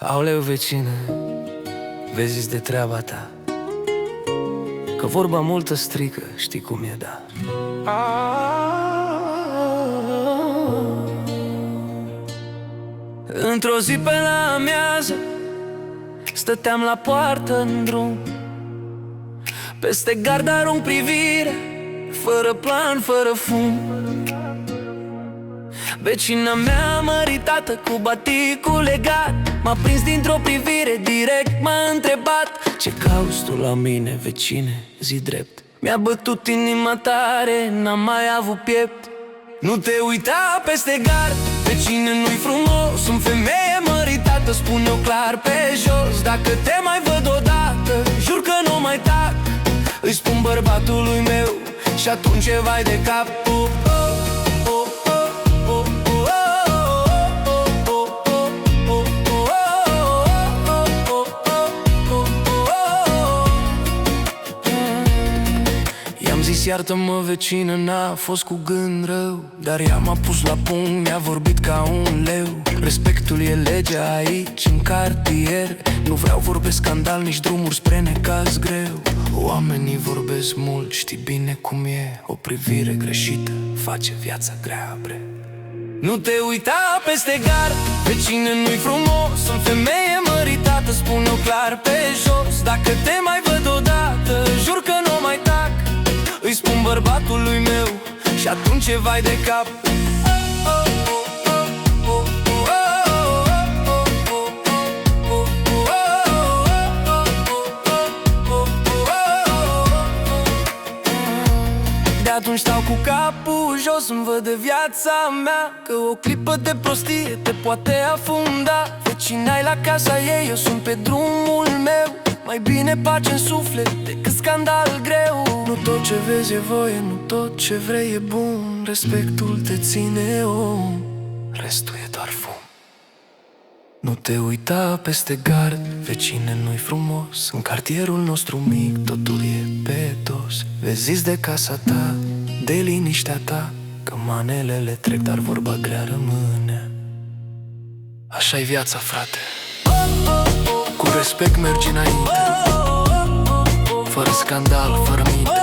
Aoleu, vecină, vezi de treaba ta, că vorba multă strică, știi cum e, da. Într-o zi pe la amiază stăteam la poartă în drum, peste gard arunc privire, fără plan, fără fum. Vecina mea măritată cu baticul legat m-a prins dintr-o privire, direct m-a întrebat: ce cauți tu la mine, vecine, zi drept? Mi-a bătut inima tare, n-am mai avut piept. Nu te uita peste gard, vecine, nu-i frumos. Sunt femeie măritată, spun-o clar pe jos. Dacă te mai văd odată, jur că nu mai tac. Îi spun bărbatului meu și atunci e vai de cap. Iartă-mă, vecină, n-a fost cu gând rău, dar ea m-a pus la punct, mi-a vorbit ca un leu. Respectul e legea aici, în cartier. Nu vreau vorbe scandal, nici drumuri spre necaz greu. Oamenii vorbesc mult, știi bine cum e. O privire greșită face viața grea, bre. Nu te uita peste gard, vecine, nu-i frumos. Sunt femeie măritată, spun-o clar pe jos. Dacă te mai văd odată, jur că nu mai tac. Îi spun bărbatului meu și atunci e vai de cap. De atunci stau cu capul jos, îmi văd de viața mea, că o clipă de prostie te poate afunda. Vecinai la casa ei, eu sunt pe drumul meu. Mai bine pace în suflet decât scandal greu. Nu tot ce vezi e voie, nu tot ce vrei e bun. Respectul te ține om, restul e doar fum. Nu te uita peste gard, vecine, nu-i frumos. În cartierul nostru mic totul e pe dos. Vezi de casa ta, de liniștea ta, că manelele trec, dar vorba grea rămâne. Așa-i viața, frate. Cu respect mergi înainte, fără scandal, fără minte.